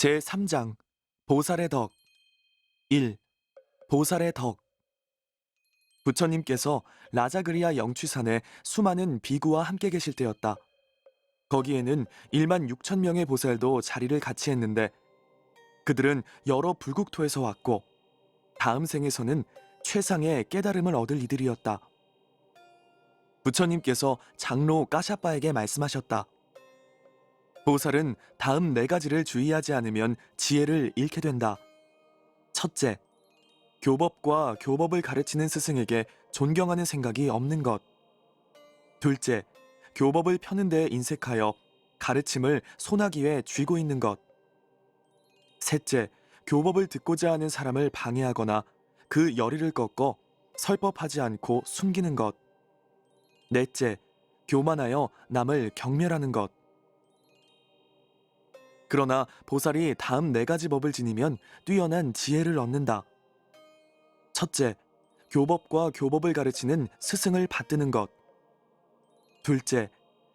제3장 보살의 덕 1. 보살의 덕. 부처님께서 라자그리아 영취산에 수많은 비구와 함께 계실 때였다. 거기에는 1만 6천 명의 보살도 자리를 같이 했는데 그들은 여러 불국토에서 왔고 다음 생에서는 최상의 깨달음을 얻을 이들이었다. 부처님께서 장로 까샤빠에게 말씀하셨다. 보살은 다음 4가지를 주의하지 않으면 지혜를 잃게 된다. 첫째, 교법과 교법을 가르치는 스승에게 존경하는 생각이 없는 것. 둘째, 교법을 펴는 데 인색하여 가르침을 소나기에 쥐고 있는 것. 셋째, 교법을 듣고자 하는 사람을 방해하거나 그 열의를 꺾어 설법하지 않고 숨기는 것. 넷째, 교만하여 남을 경멸하는 것. 그러나 보살이 다음 4가지 법을 지니면 뛰어난 지혜를 얻는다. 첫째, 교법과 교법을 가르치는 스승을 받드는 것. 둘째,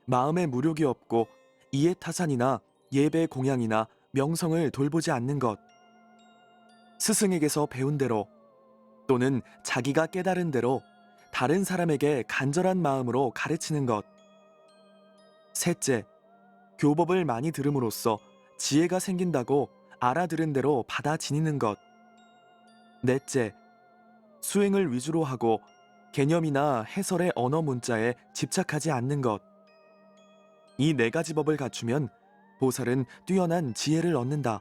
마음에 무력이 없고 이해타산이나 예배 공양이나 명성을 돌보지 않는 것. 스승에게서 배운 대로 또는 자기가 깨달은 대로 다른 사람에게 간절한 마음으로 가르치는 것. 셋째, 교법을 많이 들음으로써 지혜가 생긴다고 알아들은 대로 받아 지니는 것. 넷째, 수행을 위주로 하고 개념이나 해설의 언어 문자에 집착하지 않는 것. 이 4가지 법을 갖추면 보살은 뛰어난 지혜를 얻는다.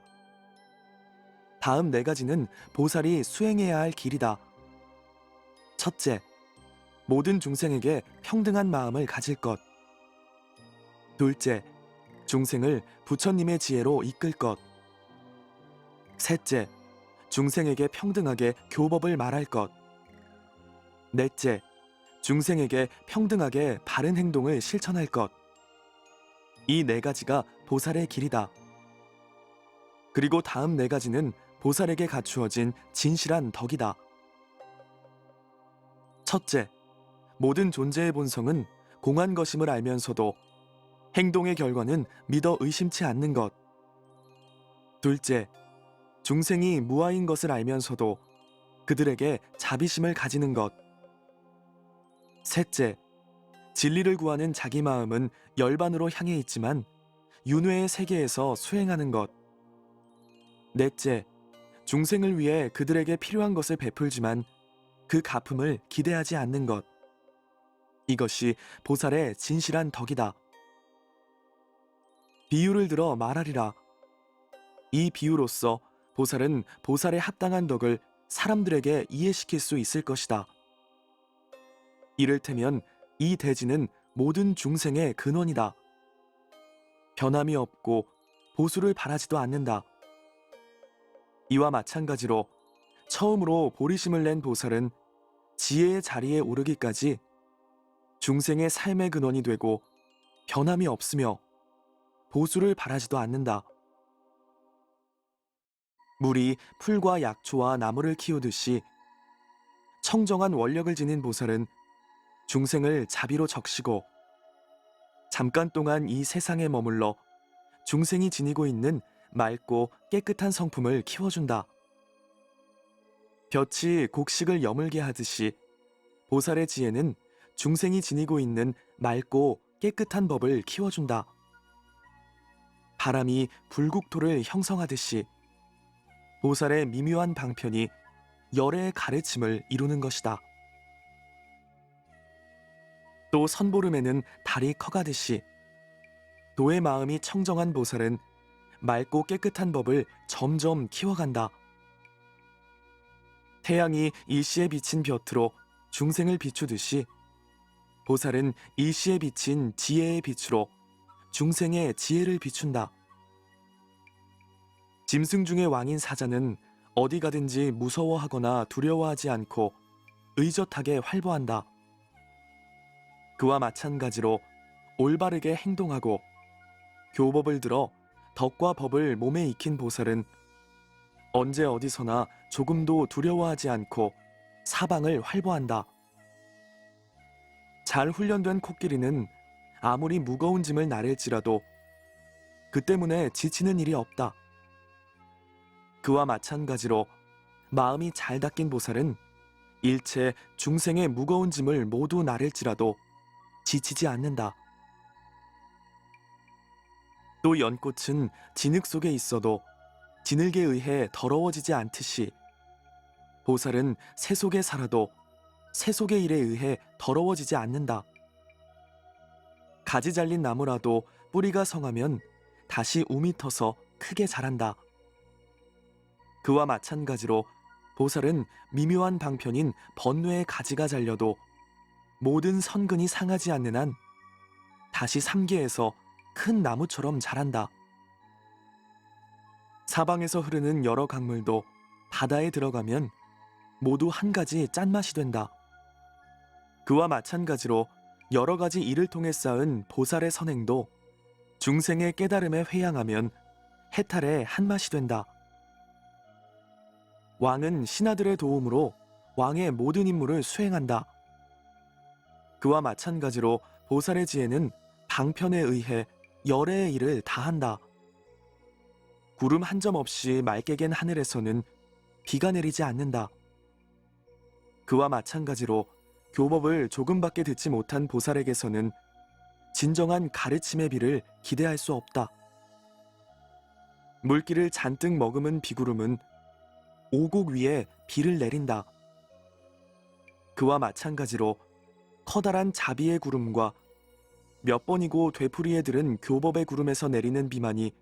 다음 4가지는 보살이 수행해야 할 길이다. 첫째, 모든 중생에게 평등한 마음을 가질 것. 둘째, 중생을 부처님의 지혜로 이끌 것. 셋째, 중생에게 평등하게 교법을 말할 것. 넷째, 중생에게 평등하게 바른 행동을 실천할 것. 이 4가지가 보살의 길이다. 그리고 다음 4가지는 보살에게 갖추어진 진실한 덕이다. 첫째, 모든 존재의 본성은 공한 것임을 알면서도 행동의 결과는 믿어 의심치 않는 것. 둘째, 중생이 무아인 것을 알면서도 그들에게 자비심을 가지는 것. 셋째, 진리를 구하는 자기 마음은 열반으로 향해 있지만 윤회의 세계에서 수행하는 것. 넷째, 중생을 위해 그들에게 필요한 것을 베풀지만 그 갚음을 기대하지 않는 것. 이것이 보살의 진실한 덕이다. 비유를 들어 말하리라. 이 비유로서 보살은 보살의 합당한 덕을 사람들에게 이해시킬 수 있을 것이다. 이를테면 이 대지는 모든 중생의 근원이다. 변함이 없고 보수를 바라지도 않는다. 이와 마찬가지로 처음으로 보리심을 낸 보살은 지혜의 자리에 오르기까지 중생의 삶의 근원이 되고 변함이 없으며 보수를 바라지도 않는다. 물이 풀과 약초와 나무를 키우듯이 청정한 원력을 지닌 보살은 중생을 자비로 적시고 잠깐 동안 이 세상에 머물러 중생이 지니고 있는 맑고 깨끗한 성품을 키워준다. 볕이 곡식을 여물게 하듯이 보살의 지혜는 중생이 지니고 있는 맑고 깨끗한 법을 키워준다. 바람이 불국토를 형성하듯이 보살의 미묘한 방편이 열의 가르침을 이루는 것이다. 또 선보름에는 달이 커가듯이 도의 마음이 청정한 보살은 맑고 깨끗한 법을 점점 키워간다. 태양이 일시에 비친 볕으로 중생을 비추듯이 보살은 일시에 비친 지혜의 빛으로 중생의 지혜를 비춘다. 짐승 중의 왕인 사자는 어디 가든지 무서워하거나 두려워하지 않고 의젓하게 활보한다. 그와 마찬가지로 올바르게 행동하고 교법을 들어 덕과 법을 몸에 익힌 보살은 언제 어디서나 조금도 두려워하지 않고 사방을 활보한다. 잘 훈련된 코끼리는 아무리 무거운 짐을 나를지라도 그 때문에 지치는 일이 없다. 그와 마찬가지로 마음이 잘 닦인 보살은 일체 중생의 무거운 짐을 모두 나를지라도 지치지 않는다. 또 연꽃은 진흙 속에 있어도 진흙에 의해 더러워지지 않듯이 보살은 새 속에 살아도 새 속의 일에 의해 더러워지지 않는다. 가지 잘린 나무라도 뿌리가 성하면 다시 움이 터서 크게 자란다. 그와 마찬가지로 보살은 미묘한 방편인 번뇌의 가지가 잘려도 모든 선근이 상하지 않는 한 다시 삼계에서 큰 나무처럼 자란다. 사방에서 흐르는 여러 강물도 바다에 들어가면 모두 한 가지 짠맛이 된다. 그와 마찬가지로 여러 가지 일을 통해 쌓은 보살의 선행도 중생의 깨달음에 회양하면 해탈의 한맛이 된다. 왕은 신하들의 도움으로 왕의 모든 임무를 수행한다. 그와 마찬가지로 보살의 지혜는 방편에 의해 열애의 일을 다한다. 구름 한 점 없이 맑게 갠 하늘에서는 비가 내리지 않는다. 그와 마찬가지로 교법을 조금밖에 듣지 못한 보살에게서는 진정한 가르침의 비를 기대할 수 없다. 물기를 잔뜩 머금은 비구름은 오곡 위에 비를 내린다. 그와 마찬가지로 커다란 자비의 구름과 몇 번이고 되풀이에 들은 교법의 구름에서 내리는 비만이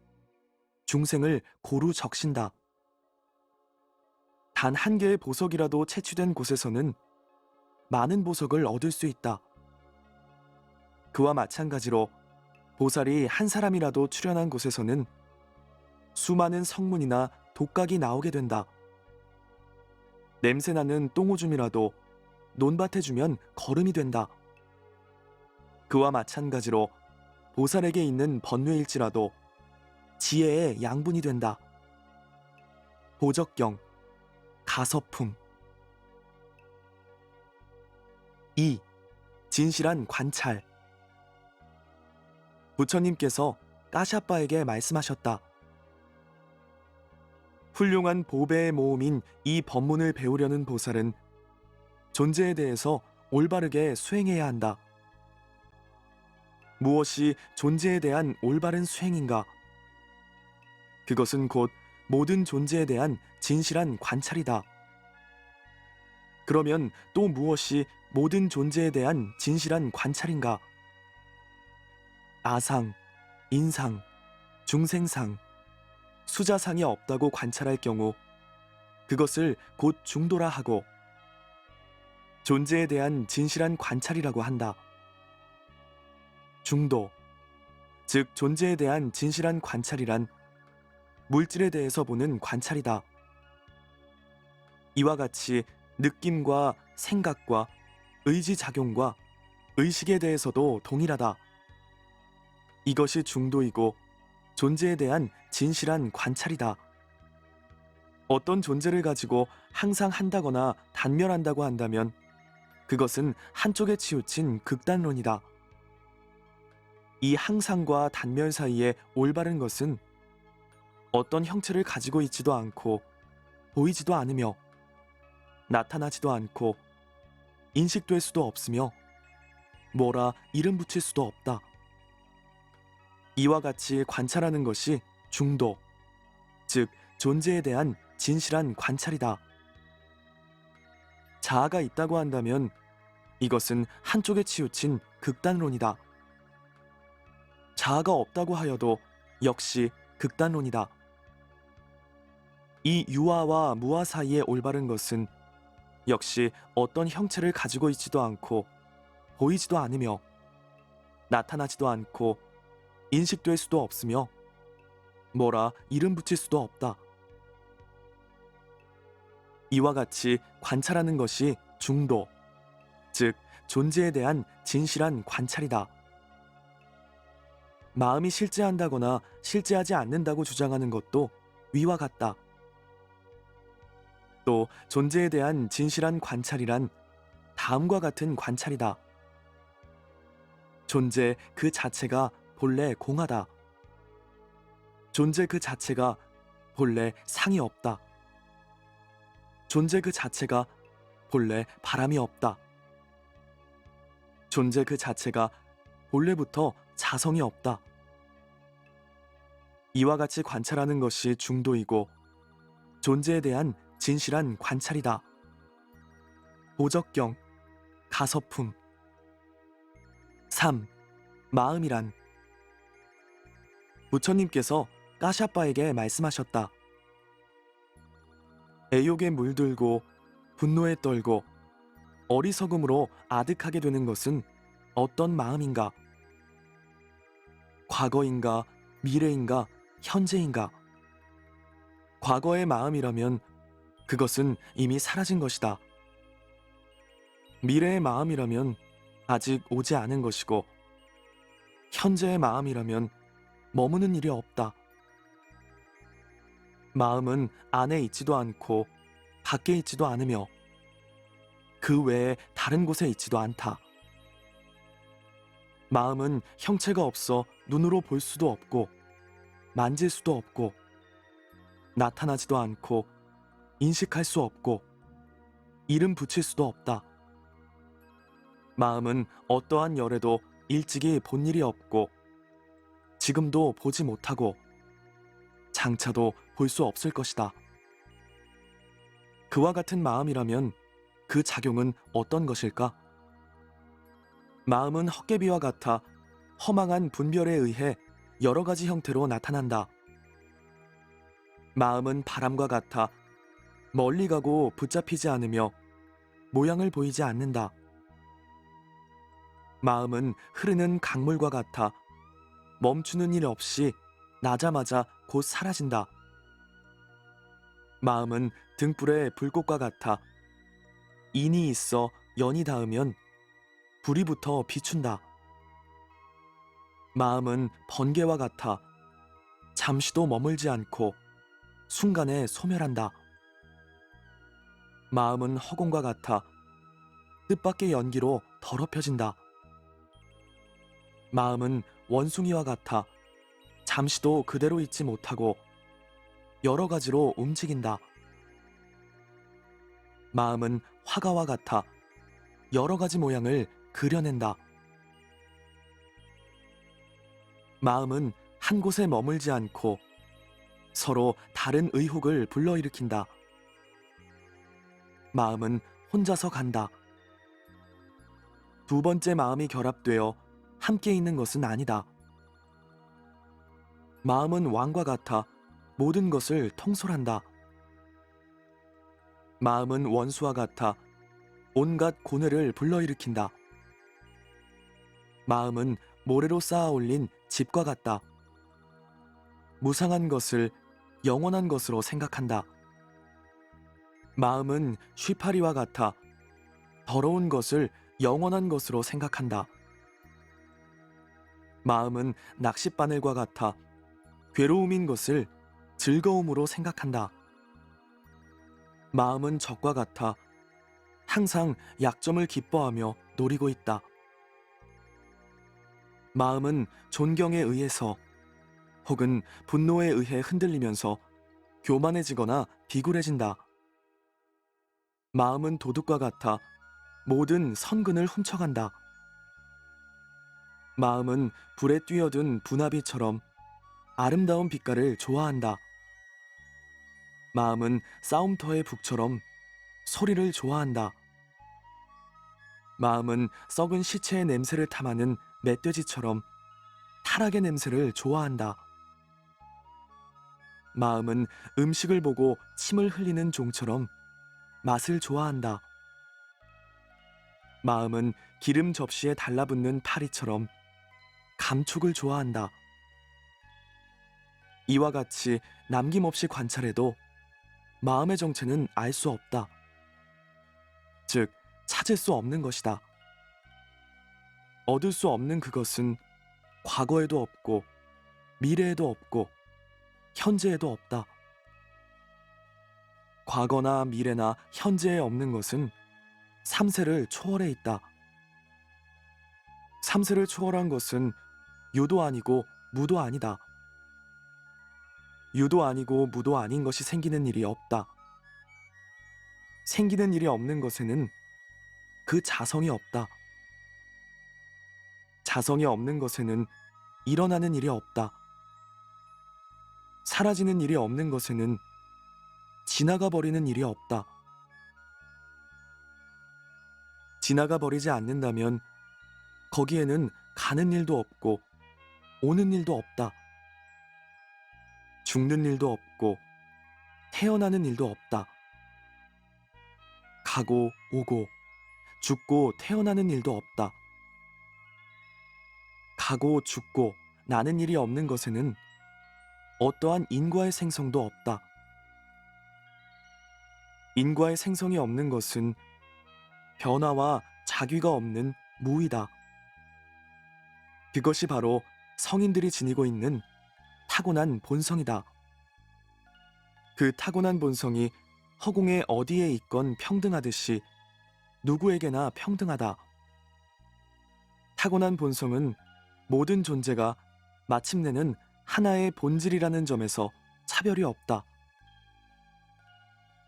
중생을 고루 적신다. 단 한 개의 보석이라도 채취된 곳에서는 많은 보석을 얻을 수 있다. 그와 마찬가지로 보살이 한 사람이라도 출현한 곳에서는 수많은 성문이나 독각이 나오게 된다. 냄새나는 똥오줌이라도 논밭에 주면 거름이 된다. 그와 마찬가지로 보살에게 있는 번뇌일지라도 지혜의 양분이 된다. 보적경, 가서품. 2. 진실한 관찰. 부처님께서 까샤빠에게 말씀하셨다. 훌륭한 보배의 모음인 이 법문을 배우려는 보살은 존재에 대해서 올바르게 수행해야 한다. 무엇이 존재에 대한 올바른 수행인가? 그것은 곧 모든 존재에 대한 진실한 관찰이다. 그러면 또 무엇이 모든 존재에 대한 진실한 관찰인가? 아상, 인상, 중생상, 수자상이 없다고 관찰할 경우 그것을 곧 중도라 하고 존재에 대한 진실한 관찰이라고 한다. 중도, 즉 존재에 대한 진실한 관찰이란 물질에 대해서 보는 관찰이다. 이와 같이 느낌과 생각과 의지작용과 의식에 대해서도 동일하다. 이것이 중도이고 존재에 대한 진실한 관찰이다. 어떤 존재를 가지고 항상 한다거나 단멸한다고 한다면 그것은 한쪽에 치우친 극단론이다. 이 항상과 단멸 사이에 올바른 것은 어떤 형체를 가지고 있지도 않고 보이지도 않으며 나타나지도 않고 인식될 수도 없으며 뭐라 이름 붙일 수도 없다. 이와 같이 관찰하는 것이 중도, 즉 존재에 대한 진실한 관찰이다. 자아가 있다고 한다면 이것은 한쪽에 치우친 극단론이다. 자아가 없다고 하여도 역시 극단론이다. 이 유아와 무아 사이에 올바른 것은 역시 어떤 형체를 가지고 있지도 않고 보이지도 않으며 나타나지도 않고 인식될 수도 없으며 뭐라 이름 붙일 수도 없다. 이와 같이 관찰하는 것이 중도, 즉 존재에 대한 진실한 관찰이다. 마음이 실제한다거나 실제하지 않는다고 주장하는 것도 위와 같다. 또 존재에 대한 진실한 관찰이란 다음과 같은 관찰이다. 존재 그 자체가 본래 공하다. 존재 그 자체가 본래 상이 없다. 존재 그 자체가 본래 바람이 없다. 존재 그 자체가 본래부터 자성이 없다. 이와 같이 관찰하는 것이 중도이고 존재에 대한 진실한 관찰이다. 보적경, 가서품. 3. 마음이란. 부처님께서 까샤빠에게 말씀하셨다. 애욕에 물들고 분노에 떨고 어리석음으로 아득하게 되는 것은 어떤 마음인가? 과거인가, 미래인가, 현재인가? 과거의 마음이라면 그것은 이미 사라진 것이다. 미래의 마음이라면 아직 오지 않은 것이고, 현재의 마음이라면 머무는 일이 없다. 마음은 안에 있지도 않고 밖에 있지도 않으며 그 외에 다른 곳에 있지도 않다. 마음은 형체가 없어 눈으로 볼 수도 없고 만질 수도 없고 나타나지도 않고 인식할 수 없고 이름 붙일 수도 없다. 마음은 어떠한 열에도 일찍이 본 일이 없고 지금도 보지 못하고 장차도 볼 수 없을 것이다. 그와 같은 마음이라면 그 작용은 어떤 것일까? 마음은 헛개비와 같아 허망한 분별에 의해 여러 가지 형태로 나타난다. 마음은 바람과 같아 멀리 가고 붙잡히지 않으며 모양을 보이지 않는다. 마음은 흐르는 강물과 같아 멈추는 일 없이 나자마자 곧 사라진다. 마음은 등불의 불꽃과 같아 인이 있어 연이 닿으면 불이 붙어 비춘다. 마음은 번개와 같아 잠시도 머물지 않고 순간에 소멸한다. 마음은 허공과 같아 뜻밖의 연기로 더럽혀진다. 마음은 원숭이와 같아 잠시도 그대로 있지 못하고 여러 가지로 움직인다. 마음은 화가와 같아 여러 가지 모양을 그려낸다. 마음은 한 곳에 머물지 않고 서로 다른 의혹을 불러일으킨다. 마음은 혼자서 간다. 두 번째 마음이 결합되어 함께 있는 것은 아니다. 마음은 왕과 같아 모든 것을 통솔한다. 마음은 원수와 같아 온갖 고뇌를 불러일으킨다. 마음은 모래로 쌓아 올린 집과 같다. 무상한 것을 영원한 것으로 생각한다. 마음은 쉬파리와 같아 더러운 것을 영원한 것으로 생각한다. 마음은 낚싯바늘과 같아 괴로움인 것을 즐거움으로 생각한다. 마음은 적과 같아 항상 약점을 기뻐하며 노리고 있다. 마음은 존경에 의해서 혹은 분노에 의해 흔들리면서 교만해지거나 비굴해진다. 마음은 도둑과 같아 모든 선근을 훔쳐간다. 마음은 불에 뛰어든 분화비처럼 아름다운 빛깔을 좋아한다. 마음은 싸움터의 북처럼 소리를 좋아한다. 마음은 썩은 시체의 냄새를 탐하는 멧돼지처럼 타락의 냄새를 좋아한다. 마음은 음식을 보고 침을 흘리는 종처럼 맛을 좋아한다. 마음은 기름 접시에 달라붙는 파리처럼 감촉을 좋아한다. 이와 같이 남김없이 관찰해도 마음의 정체는 알 수 없다. 즉, 찾을 수 없는 것이다. 얻을 수 없는 그것은 과거에도 없고 미래에도 없고 현재에도 없다. 과거나 미래나 현재에 없는 것은 삼세를 초월해 있다. 삼세를 초월한 것은 유도 아니고 무도 아니다. 유도 아니고 무도 아닌 것이 생기는 일이 없다. 생기는 일이 없는 것에는 그 자성이 없다. 자성이 없는 것에는 일어나는 일이 없다. 사라지는 일이 없는 것에는 지나가 버리는 일이 없다. 지나가 버리지 않는다면 거기에는 가는 일도 없고 오는 일도 없다. 죽는 일도 없고 태어나는 일도 없다. 가고 오고 죽고 태어나는 일도 없다. 가고 죽고 나는 일이 없는 것에는 어떠한 인과의 생성도 없다. 인과의 생성이 없는 것은 변화와 자귀가 없는 무이다. 그것이 바로 성인들이 지니고 있는 타고난 본성이다. 그 타고난 본성이 허공에 어디에 있건 평등하듯이 누구에게나 평등하다. 타고난 본성은 모든 존재가 마침내는 하나의 본질이라는 점에서 차별이 없다.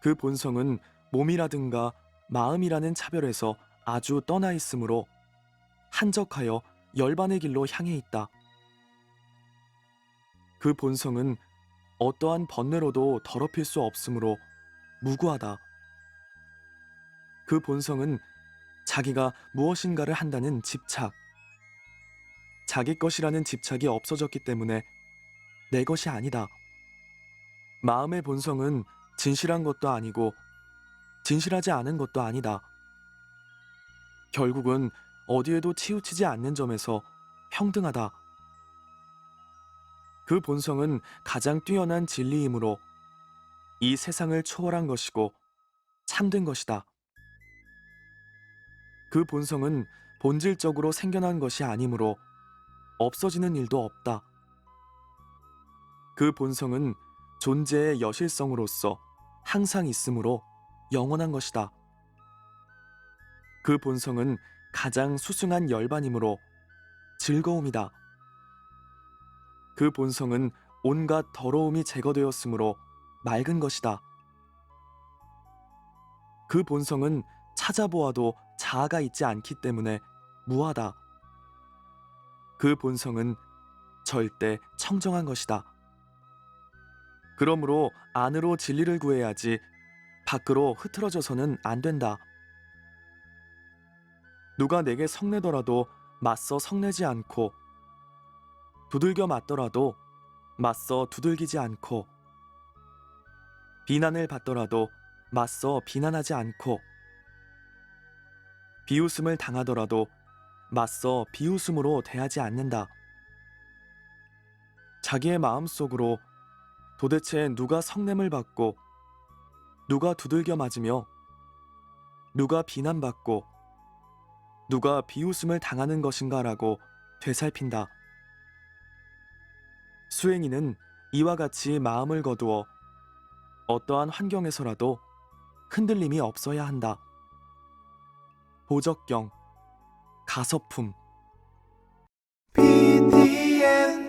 그 본성은 몸이라든가 마음이라는 차별에서 아주 떠나 있으므로 한적하여 열반의 길로 향해 있다. 그 본성은 어떠한 번뇌로도 더럽힐 수 없으므로 무구하다. 그 본성은 자기가 무엇인가를 한다는 집착, 자기 것이라는 집착이 없어졌기 때문에 내 것이 아니다. 마음의 본성은 진실한 것도 아니고 진실하지 않은 것도 아니다. 결국은 어디에도 치우치지 않는 점에서 평등하다. 그 본성은 가장 뛰어난 진리이므로 이 세상을 초월한 것이고 참된 것이다. 그 본성은 본질적으로 생겨난 것이 아니므로 없어지는 일도 없다. 그 본성은 존재의 여실성으로서 항상 있으므로 영원한 것이다. 그 본성은 가장 수승한 열반이므로 즐거움이다. 그 본성은 온갖 더러움이 제거되었으므로 맑은 것이다. 그 본성은 찾아보아도 자아가 있지 않기 때문에 무하다. 그 본성은 절대 청정한 것이다. 그러므로 안으로 진리를 구해야지 밖으로 흐트러져서는 안 된다. 누가 내게 성내더라도 맞서 성내지 않고 두들겨 맞더라도 맞서 두들기지 않고 비난을 받더라도 맞서 비난하지 않고 비웃음을 당하더라도 맞서 비웃음으로 대하지 않는다. 자기의 마음속으로 도대체 누가 성냄을 받고 누가 두들겨 맞으며 누가 비난받고 누가 비웃음을 당하는 것인가라고 되살핀다. 수행인은 이와 같이 마음을 거두어 어떠한 환경에서라도 흔들림이 없어야 한다. 보적경, 가서품. BTN